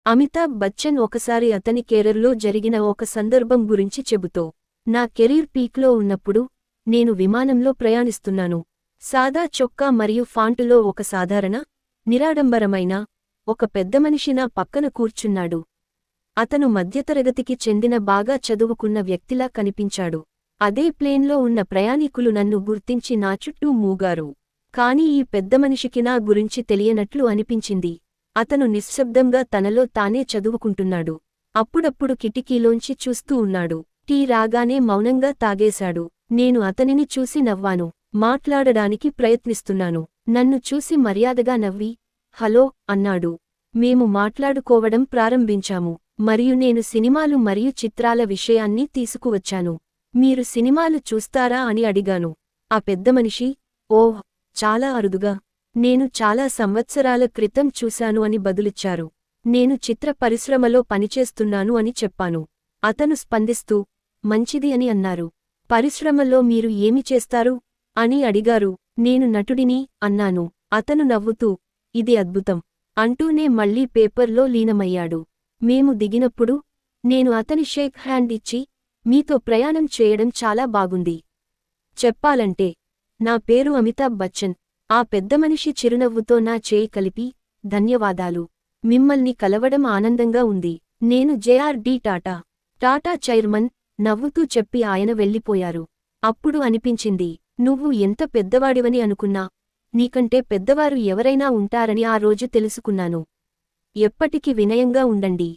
అమితాబ్ బచ్చన్ ఒకసారి అతని కెరీర్లో జరిగిన ఒక సందర్భం గురించి చెబుతూ, నా కెరీర్ పీక్లో ఉన్నప్పుడు నేను విమానంలో ప్రయాణిస్తున్నాను. సాదా చొక్కా మరియు ఫాంటులో ఒక సాధారణ, నిరాడంబరమైన, ఒక పెద్దమనిషి నా పక్కన కూర్చున్నాడు. అతను మధ్యతరగతికి చెందిన బాగా చదువుకున్న వ్యక్తిలా కనిపించాడు. అదే ప్లేన్లో ఉన్న ప్రయాణికులు నన్ను గుర్తించి నా చుట్టూ మూగారు. కాని ఈ పెద్దమనిషికి నా గురించి తెలియనట్లు అనిపించింది. అతను నిశ్శబ్దంగా తనలో తానే చదువుకుంటున్నాడు. అప్పుడప్పుడు కిటికీలోంచి చూస్తూ ఉన్నాడు. టీ రాగానే మౌనంగా తాగేశాడు. నేను అతనిని చూసి నవ్వాను. మాట్లాడడానికి ప్రయత్నిస్తున్నాను. నన్ను చూసి మర్యాదగా నవ్వి, హలో అన్నాడు. మేము మాట్లాడుకోవడం ప్రారంభించాము. మరియు నేను సినిమాలు మరియు చిత్రాల విషయాన్ని తీసుకువచ్చాను. మీరు సినిమాలు చూస్తారా అని అడిగాను. ఆ పెద్దమనిషి, ఓహ్, చాలా అరుదుగా. నేను చాలా సంవత్సరాల క్రితం చూశాను అని బదులిచ్చారు. నేను చిత్ర పరిశ్రమలో పనిచేస్తున్నాను అని చెప్పాను. అతను స్పందిస్తూ, మంచిది అని అన్నారు. పరిశ్రమలో మీరు ఏమి చేస్తారు అని అడిగారు. నేను నటుడిని అన్నాను. అతను నవ్వుతూ, ఇది అద్భుతం అంటూనే మళ్లీ పేపర్లో లీనమయ్యాడు. మేము దిగినప్పుడు నేను అతని షేక్ హ్యాండ్ ఇచ్చి, మీతో ప్రయాణం చేయడం చాలా బాగుంది. చెప్పాలంటే నా పేరు అమితాబ్ బచ్చన్. ఆ పెద్దమనిషి చిరునవ్వుతో నా చేయి కలిపి, ధన్యవాదాలు. మిమ్మల్ని కలవడం ఆనందంగా ఉంది. నేను జె.ఆర్.డి. టాటా చైర్మన్ నవ్వుతూ చెప్పి ఆయన వెళ్ళిపోయారు. అప్పుడు అనిపించింది, నువ్వు ఎంత పెద్దవాడివని అనుకున్నా, నీకంటే పెద్దవారు ఎవరైనా ఉంటారని ఆ రోజు తెలుసుకున్నాను. ఎప్పటికీ వినయంగా ఉండండి.